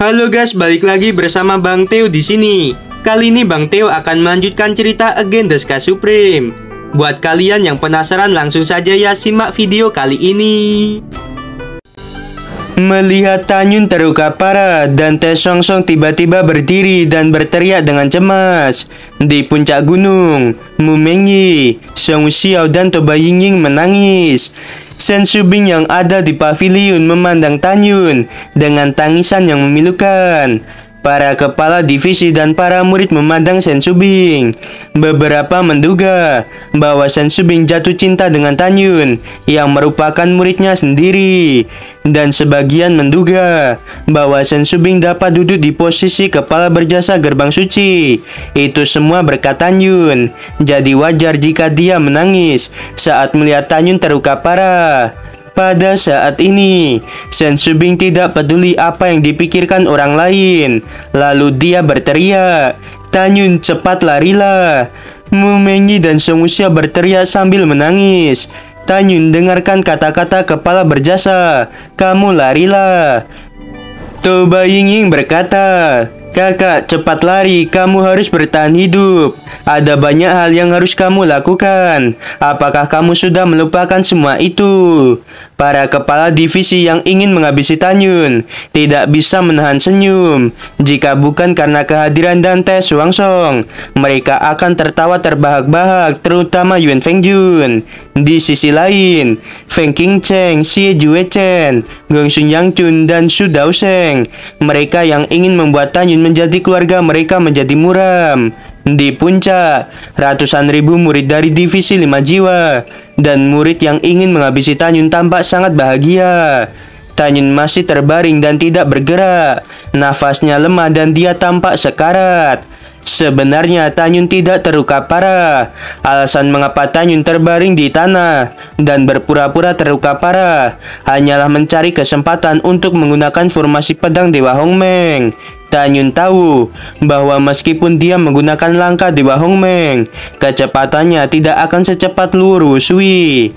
Halo guys, balik lagi bersama Bang Theo di sini. Kali ini Bang Theo akan melanjutkan cerita Again the Sky Supreme. Buat kalian yang penasaran, langsung saja ya simak video kali ini. Melihat Tanyun terluka parah dan Tae Song Song tiba-tiba berdiri dan berteriak dengan cemas. Di puncak gunung, Mu Mengyi, Song Xiao dan Toba Yingying menangis. Shen Subing yang ada di pavilion memandang Tanyun dengan tangisan yang memilukan. Para kepala divisi dan para murid memandang Shen Subing. Beberapa menduga bahwa Shen Subing jatuh cinta dengan Tanyun yang merupakan muridnya sendiri. Dan sebagian menduga bahwa Shen Subing dapat duduk di posisi kepala berjasa gerbang suci. Itu semua berkat Tanyun. Jadi wajar jika dia menangis saat melihat Tanyun terluka parah. Pada saat ini, Shen Subing tidak peduli apa yang dipikirkan orang lain. Lalu dia berteriak, "Tanyun, cepat larilah!" Mu Mengyi dan Song Xiao berteriak sambil menangis. "Tanyun, dengarkan kata-kata kepala berjasa. Kamu larilah." Toba Yingying berkata, "Kakak, cepat lari. Kamu harus bertahan hidup. Ada banyak hal yang harus kamu lakukan. Apakah kamu sudah melupakan semua itu?" Para kepala divisi yang ingin menghabisi Tanyun tidak bisa menahan senyum. Jika bukan karena kehadiran dan Tae Song Song, mereka akan tertawa terbahak-bahak, terutama Yuan Fengjun. Di sisi lain, Feng Qingcheng, Xie Juechen, Gong Sun Yangchun, dan Su Daosheng, mereka yang ingin membuat Tanyun menjadi keluarga mereka menjadi muram. Di puncak, ratusan ribu murid dari divisi 5 jiwa dan murid yang ingin menghabisi Tanyun tampak sangat bahagia. Tanyun masih terbaring dan tidak bergerak. Nafasnya lemah dan dia tampak sekarat. Sebenarnya Tanyun tidak terluka parah. Alasan mengapa Tanyun terbaring di tanah dan berpura-pura terluka parah hanyalah mencari kesempatan untuk menggunakan formasi pedang Dewa Hongmeng. Tanyun tahu bahwa meskipun dia menggunakan langkah Dewa Hongmeng, kecepatannya tidak akan secepat Luo Rushui.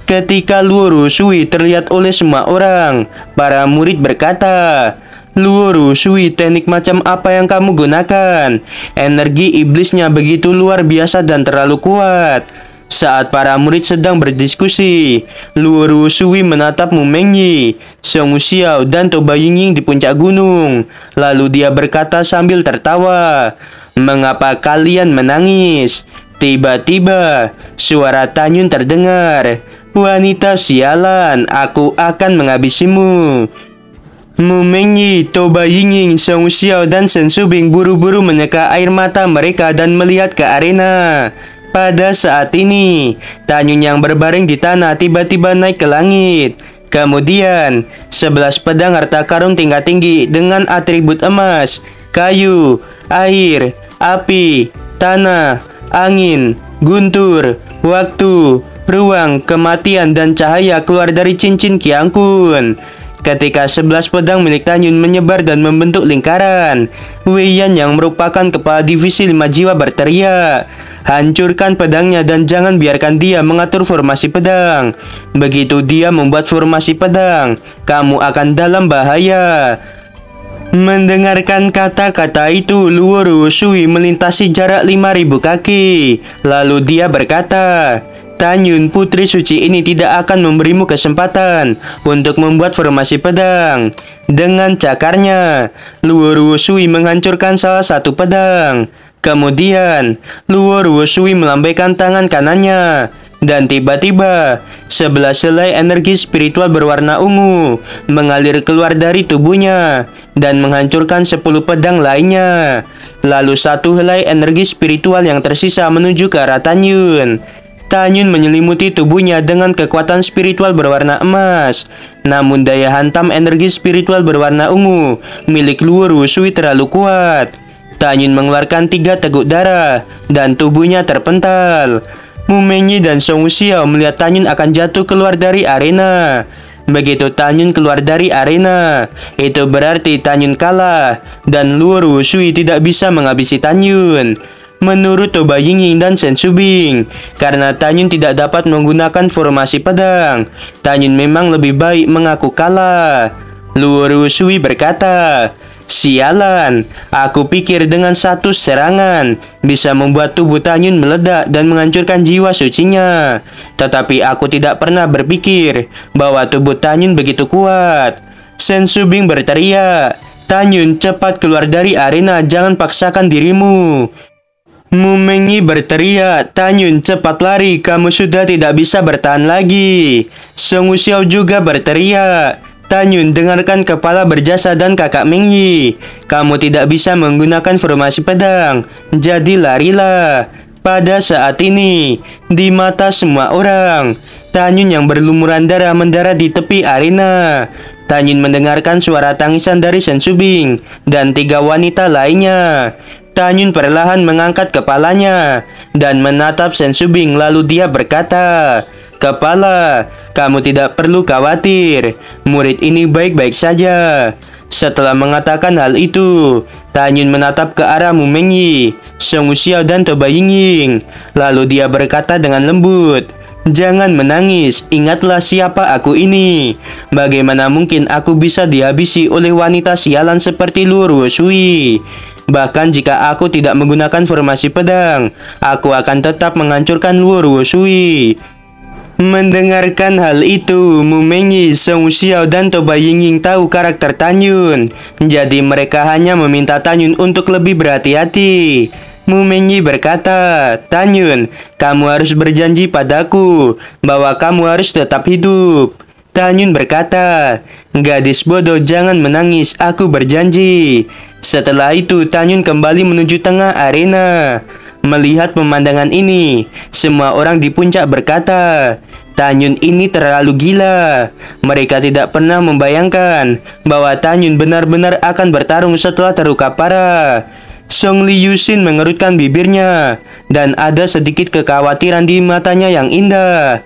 Ketika Luo Rushui terlihat oleh semua orang, para murid berkata, "Luo Rushui, teknik macam apa yang kamu gunakan? Energi iblisnya begitu luar biasa dan terlalu kuat." Saat para murid sedang berdiskusi, Luo Rushui menatap Mu Mengyi, Song Xiao, dan Toba Yingying di puncak gunung. Lalu dia berkata sambil tertawa, "Mengapa kalian menangis?" Tiba-tiba, suara Tanyun terdengar, "Wanita sialan, aku akan menghabisimu." Mu Mengyi, Toba Yingying, Song Xiao, dan Shen Subing buru-buru menyeka air mata mereka dan melihat ke arena. Pada saat ini, Tanyun yang berbaring di tanah tiba-tiba naik ke langit. Kemudian, 11 pedang harta karun tingkat tinggi dengan atribut emas, kayu, air, api, tanah, angin, guntur, waktu, ruang, kematian, dan cahaya keluar dari cincin Qiang Kun. Ketika 11 pedang milik Tanyun menyebar dan membentuk lingkaran, Wei Yan yang merupakan kepala divisi 5 jiwa berteriak, "Hancurkan pedangnya dan jangan biarkan dia mengatur formasi pedang. Begitu dia membuat formasi pedang, kamu akan dalam bahaya." Mendengarkan kata-kata itu, Luo Rushui melintasi jarak 5.000 kaki. Lalu dia berkata, "Tanyun, putri suci ini tidak akan memberimu kesempatan untuk membuat formasi pedang." Dengan cakarnya, Luo Rushui menghancurkan salah satu pedang. Kemudian, Luo Rushui melambaikan tangan kanannya, dan tiba-tiba 11 helai energi spiritual berwarna ungu mengalir keluar dari tubuhnya dan menghancurkan 10 pedang lainnya. Lalu 1 helai energi spiritual yang tersisa menuju ke arah Tanyun. Tanyun menyelimuti tubuhnya dengan kekuatan spiritual berwarna emas. Namun daya hantam energi spiritual berwarna ungu milik Luo Rushui terlalu kuat. Tanyun mengeluarkan 3 teguk darah dan tubuhnya terpental. Mu Mengyi dan Song Xiao melihat Tanyun akan jatuh keluar dari arena. Begitu Tanyun keluar dari arena, itu berarti Tanyun kalah dan Luo Rushui tidak bisa menghabisi Tanyun. Menurut Toba Yingying dan Shen Subing, karena Tanyun tidak dapat menggunakan formasi pedang, Tanyun memang lebih baik mengaku kalah. Luo Rushui berkata, Sialan, aku pikir dengan satu serangan bisa membuat tubuh Tanyun meledak dan menghancurkan jiwa sucinya. Tetapi aku tidak pernah berpikir bahwa tubuh Tanyun begitu kuat. Shen Shubing berteriak, "Tanyun, cepat keluar dari arena, jangan paksakan dirimu." Mu Mengyi berteriak, "Tanyun, cepat lari, kamu sudah tidak bisa bertahan lagi." Song Wuxiao juga berteriak, "Tanyun, dengarkan kepala berjasa dan kakak Mengyi. Kamu tidak bisa menggunakan formasi pedang, jadi larilah." Pada saat ini, di mata semua orang, Tanyun yang berlumuran darah mendarat di tepi arena. Tanyun mendengarkan suara tangisan dari Shen Shubing dan 3 wanita lainnya. Tanyun perlahan mengangkat kepalanya dan menatap Shen Shubing, lalu dia berkata, "Kepala, kamu tidak perlu khawatir. Murid ini baik-baik saja." Setelah mengatakan hal itu, Tanyun menatap ke arah Mu Mengyi, Song Wuxiao dan Toba Yingying. Lalu dia berkata dengan lembut, "Jangan menangis, ingatlah siapa aku ini. Bagaimana mungkin aku bisa dihabisi oleh wanita sialan seperti Luo Shui? Bahkan jika aku tidak menggunakan formasi pedang, aku akan tetap menghancurkan Luo Shui." Mendengarkan hal itu, Mu Mengyi, Song Wuxiao dan Toba Yingying tahu karakter Tanyun. Jadi mereka hanya meminta Tanyun untuk lebih berhati-hati. Mu Mengyi berkata, "Tanyun, kamu harus berjanji padaku bahwa kamu harus tetap hidup." Tanyun berkata, "Gadis bodoh, jangan menangis, aku berjanji." Setelah itu, Tanyun kembali menuju tengah arena. Melihat pemandangan ini, semua orang di puncak berkata, "Tanyun ini terlalu gila." Mereka tidak pernah membayangkan bahwa Tanyun benar-benar akan bertarung setelah terluka parah. Song Liyuxin mengerutkan bibirnya, dan ada sedikit kekhawatiran di matanya yang indah.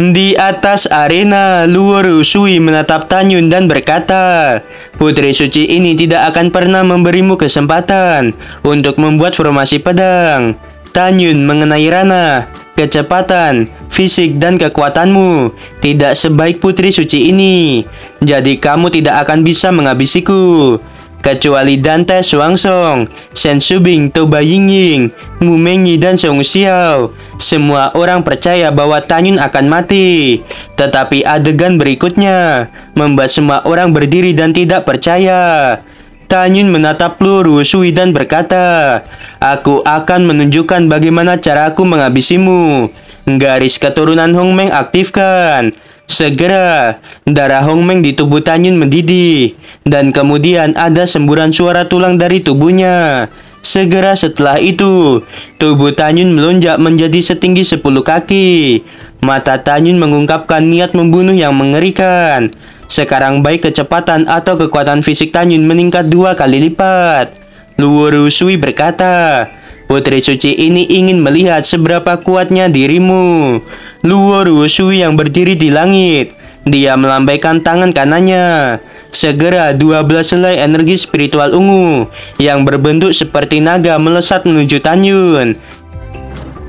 Di atas arena, Luo Shui menatap Tanyun dan berkata, "Putri suci ini tidak akan pernah memberimu kesempatan untuk membuat formasi pedang. Tanyun, mengenai ranah, kecepatan, fisik, dan kekuatanmu tidak sebaik putri suci ini. Jadi kamu tidak akan bisa menghabisiku. Kecuali Dante Xuanzong, Shen Shubing, Toba Yingying, Mu Mengyi, dan Song Wuxiao. Semua orang percaya bahwa Tanyun akan mati. Tetapi adegan berikutnya membuat semua orang berdiri dan tidak percaya. Tanyun menatap Luo Shui dan berkata, "Aku akan menunjukkan bagaimana caraku menghabisimu. Garis keturunan Hongmeng aktifkan." Segera, darah Hongmeng di tubuh Tanyun mendidih, dan kemudian ada semburan suara tulang dari tubuhnya. Segera setelah itu, tubuh Tanyun melonjak menjadi setinggi 10 kaki. Mata Tanyun mengungkapkan niat membunuh yang mengerikan. Sekarang baik kecepatan atau kekuatan fisik Tanyun meningkat 2 kali lipat. Luo Shui berkata, "Putri suci ini ingin melihat seberapa kuatnya dirimu." Luo Shui yang berdiri di langit, dia melambaikan tangan kanannya. Segera 12 helai energi spiritual ungu yang berbentuk seperti naga melesat menuju Tanyun.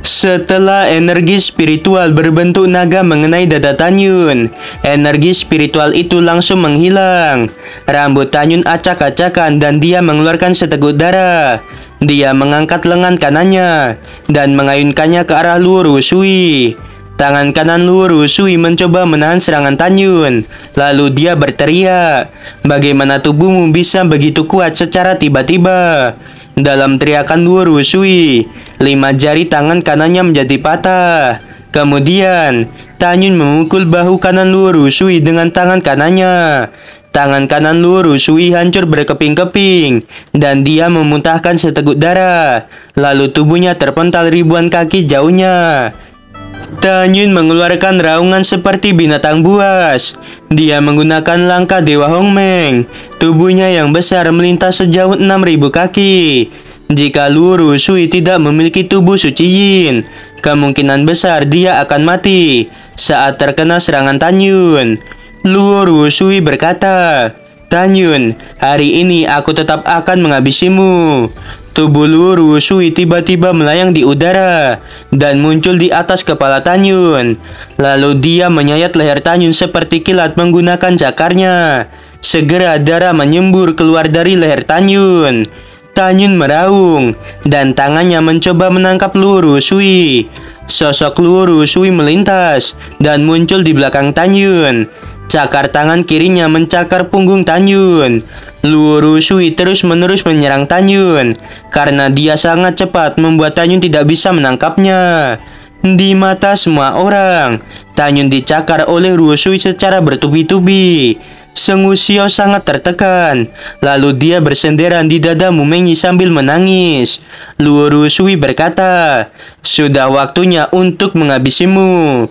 Setelah energi spiritual berbentuk naga mengenai dada Tanyun, energi spiritual itu langsung menghilang. Rambut Tanyun acak-acakan dan dia mengeluarkan seteguk darah. Dia mengangkat lengan kanannya dan mengayunkannya ke arah Luo Shui. Tangan kanan Luo Shui mencoba menahan serangan Tanyun. Lalu dia berteriak, "Bagaimana tubuhmu bisa begitu kuat secara tiba-tiba?" Dalam teriakan Luo Shui, 5 jari tangan kanannya menjadi patah. Kemudian, Tanyun memukul bahu kanan Luo Shui dengan tangan kanannya. Tangan kanan Luo Shui hancur berkeping-keping, dan dia memuntahkan seteguk darah. Lalu tubuhnya terpental ribuan kaki jauhnya. Tanyun mengeluarkan raungan seperti binatang buas. Dia menggunakan langkah Dewa Hongmeng. Tubuhnya yang besar melintas sejauh 6.000 kaki. Jika Luo Shui tidak memiliki tubuh suci Yin, kemungkinan besar dia akan mati saat terkena serangan Tanyun. Luo Shui berkata, "Tanyun, hari ini aku tetap akan menghabisimu." Tubuh Luo Shui tiba-tiba melayang di udara dan muncul di atas kepala Tanyun. Lalu dia menyayat leher Tanyun seperti kilat menggunakan cakarnya. Segera darah menyembur keluar dari leher Tanyun. Tanyun meraung, dan tangannya mencoba menangkap Luo Shui. Sosok Luo Shui melintas, dan muncul di belakang Tanyun. Cakar tangan kirinya mencakar punggung Tanyun. Luo Shui terus-menerus menyerang Tanyun. Karena dia sangat cepat, membuat Tanyun tidak bisa menangkapnya. Di mata semua orang, Tanyun dicakar oleh Luo Shui secara bertubi-tubi. Seng Wuxiao sangat tertekan. Lalu dia bersenderan di dada Mu Mengyi sambil menangis. Luo Shui berkata, "Sudah waktunya untuk menghabisimu."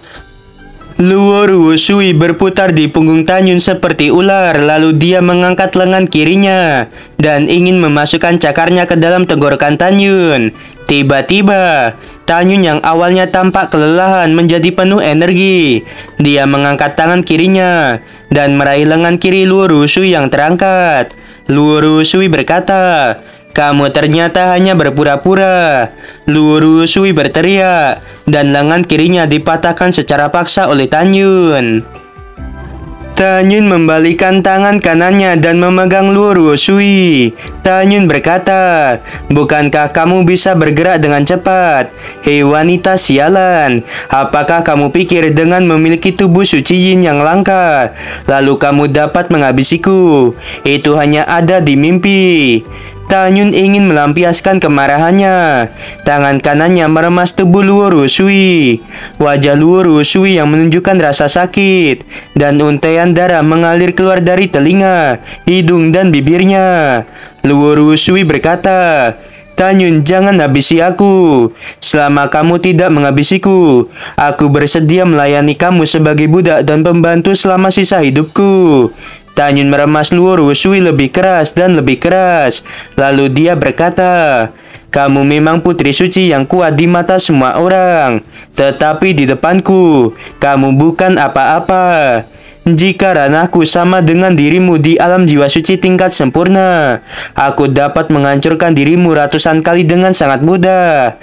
Luo Shui berputar di punggung Tanyun seperti ular. Lalu dia mengangkat lengan kirinya dan ingin memasukkan cakarnya ke dalam tenggorokan Tanyun. Tiba-tiba, Tanyun yang awalnya tampak kelelahan menjadi penuh energi. Dia mengangkat tangan kirinya dan meraih lengan kiri Luo Shui yang terangkat. Luo Shui berkata, "Kamu ternyata hanya berpura-pura." Luo Shui berteriak, dan lengan kirinya dipatahkan secara paksa oleh Tanyun. Tanyun membalikan tangan kanannya dan memegang Luo Shui. Tanyun berkata, "Bukankah kamu bisa bergerak dengan cepat? Hei wanita sialan, apakah kamu pikir dengan memiliki tubuh suci yin yang langka, lalu kamu dapat menghabisiku? Itu hanya ada di mimpi." Tanyun ingin melampiaskan kemarahannya. Tangan kanannya meremas tubuh Luo Shui. Wajah Luo Shui yang menunjukkan rasa sakit, dan untaian darah mengalir keluar dari telinga, hidung, dan bibirnya. Luo Shui berkata, "Tanyun, jangan habisi aku. Selama kamu tidak menghabisiku, aku bersedia melayani kamu sebagai budak dan pembantu selama sisa hidupku." Tanyun meremas Luo Shui lebih keras dan lebih keras. Lalu dia berkata, "Kamu memang putri suci yang kuat di mata semua orang, tetapi di depanku, kamu bukan apa-apa. Jika ranahku sama dengan dirimu di alam jiwa suci tingkat sempurna, aku dapat menghancurkan dirimu ratusan kali dengan sangat mudah.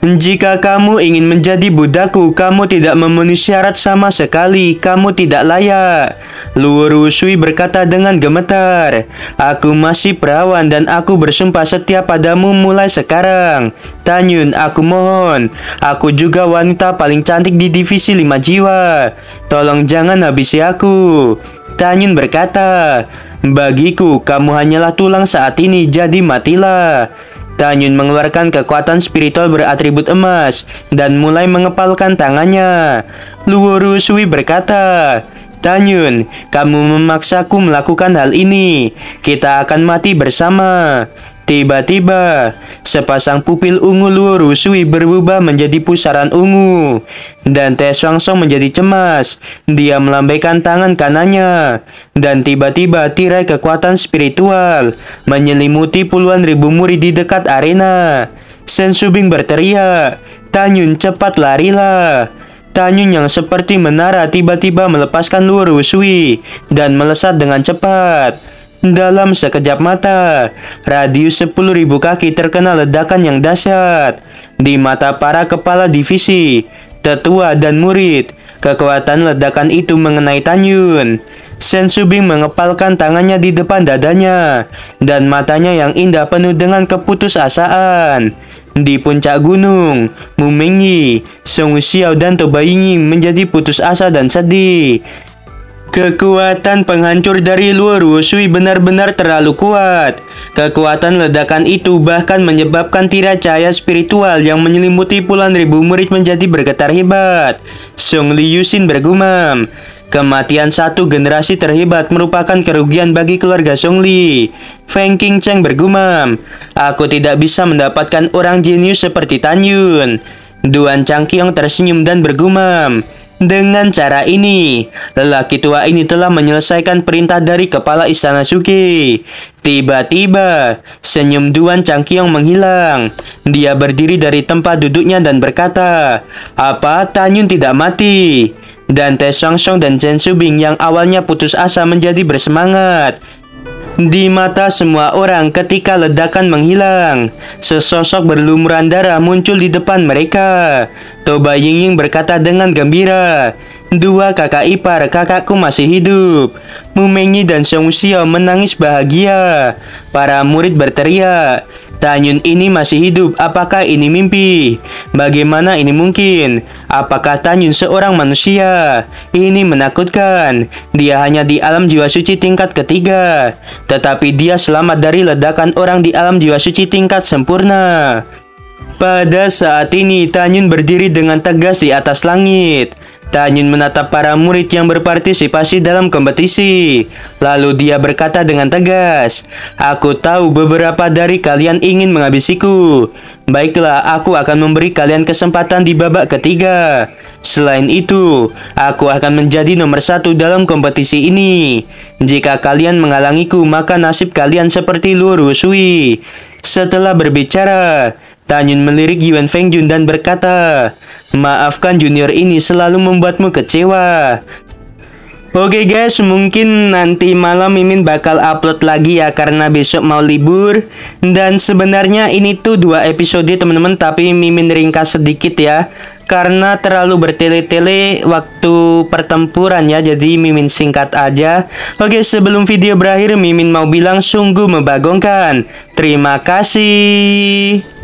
Jika kamu ingin menjadi budakku, kamu tidak memenuhi syarat sama sekali. Kamu tidak layak." Luo Shui berkata dengan gemetar, "Aku masih perawan dan aku bersumpah setia padamu mulai sekarang. Tanyun, aku mohon. Aku juga wanita paling cantik di divisi 5 jiwa. Tolong jangan habisi aku." Tanyun berkata, "Bagiku, kamu hanyalah tulang saat ini, jadi matilah." Tanyun mengeluarkan kekuatan spiritual beratribut emas dan mulai mengepalkan tangannya. Luo Shui berkata, "Tanyun, kamu memaksaku melakukan hal ini. Kita akan mati bersama." Tiba-tiba, sepasang pupil ungu Luo Shui berubah menjadi pusaran ungu, dan Te Swangsong menjadi cemas. Dia melambaikan tangan kanannya, dan tiba-tiba tirai kekuatan spiritual menyelimuti puluhan ribu murid di dekat arena. Shen Shubing berteriak, "Tanyun, cepat larilah!" Tanyun yang seperti menara tiba-tiba melepaskan Luo Shui dan melesat dengan cepat. Dalam sekejap mata, radius 10.000 kaki terkena ledakan yang dahsyat. Di mata para kepala divisi, tetua, dan murid, kekuatan ledakan itu mengenai Tanyun. Shen Shubing mengepalkan tangannya di depan dadanya, dan matanya yang indah penuh dengan keputusasaan. Di puncak gunung, Mu Mengyi, Song Wuxiao, dan Toba Yingying menjadi putus asa dan sedih. Kekuatan penghancur dari Luo Shui benar-benar terlalu kuat. Kekuatan ledakan itu bahkan menyebabkan tirai cahaya spiritual yang menyelimuti puluhan ribu murid menjadi bergetar hebat. Song Liyuxin bergumam, "Kematian satu generasi terhebat merupakan kerugian bagi keluarga Song Li." Feng Qingcheng bergumam, "Aku tidak bisa mendapatkan orang jenius seperti Tanyun." Duan Changqiong tersenyum dan bergumam, "Dengan cara ini, lelaki tua ini telah menyelesaikan perintah dari kepala istana Suge." Tiba-tiba, senyum Duan Changqiong menghilang. Dia berdiri dari tempat duduknya dan berkata, "Apa Tanyun tidak mati?" Dan Te Swangsong dan Shen Shubing yang awalnya putus asa menjadi bersemangat. Di mata semua orang ketika ledakan menghilang, sesosok berlumuran darah muncul di depan mereka. Toba Yingying berkata dengan gembira, Dua kakak ipar kakakku masih hidup. Mu Mengyi dan Song Xiao menangis bahagia. Para murid berteriak, Tanyun ini masih hidup, apakah ini mimpi? Bagaimana ini mungkin? Apakah Tanyun seorang manusia? Ini menakutkan. Dia hanya di alam jiwa suci tingkat ketiga, tetapi dia selamat dari ledakan orang di alam jiwa suci tingkat sempurna. Pada saat ini, Tanyun berdiri dengan tegas di atas langit. Tanyun menatap para murid yang berpartisipasi dalam kompetisi. Lalu dia berkata dengan tegas, "Aku tahu beberapa dari kalian ingin menghabisiku. Baiklah, aku akan memberi kalian kesempatan di babak ketiga. Selain itu, aku akan menjadi nomor 1 dalam kompetisi ini. Jika kalian menghalangiku, maka nasib kalian seperti Luo Shui." Setelah berbicara, Tanyun melirik Yuan Fengjun dan berkata, "Maafkan junior ini selalu membuatmu kecewa." Oke guys, mungkin nanti malam Mimin bakal upload lagi ya karena besok mau libur. Dan sebenarnya ini tuh 2 episode teman-teman, tapi Mimin ringkas sedikit ya karena terlalu bertele-tele waktu pertempuran ya, jadi Mimin singkat aja. Oke, sebelum video berakhir Mimin mau bilang sungguh membagongkan. Terima kasih.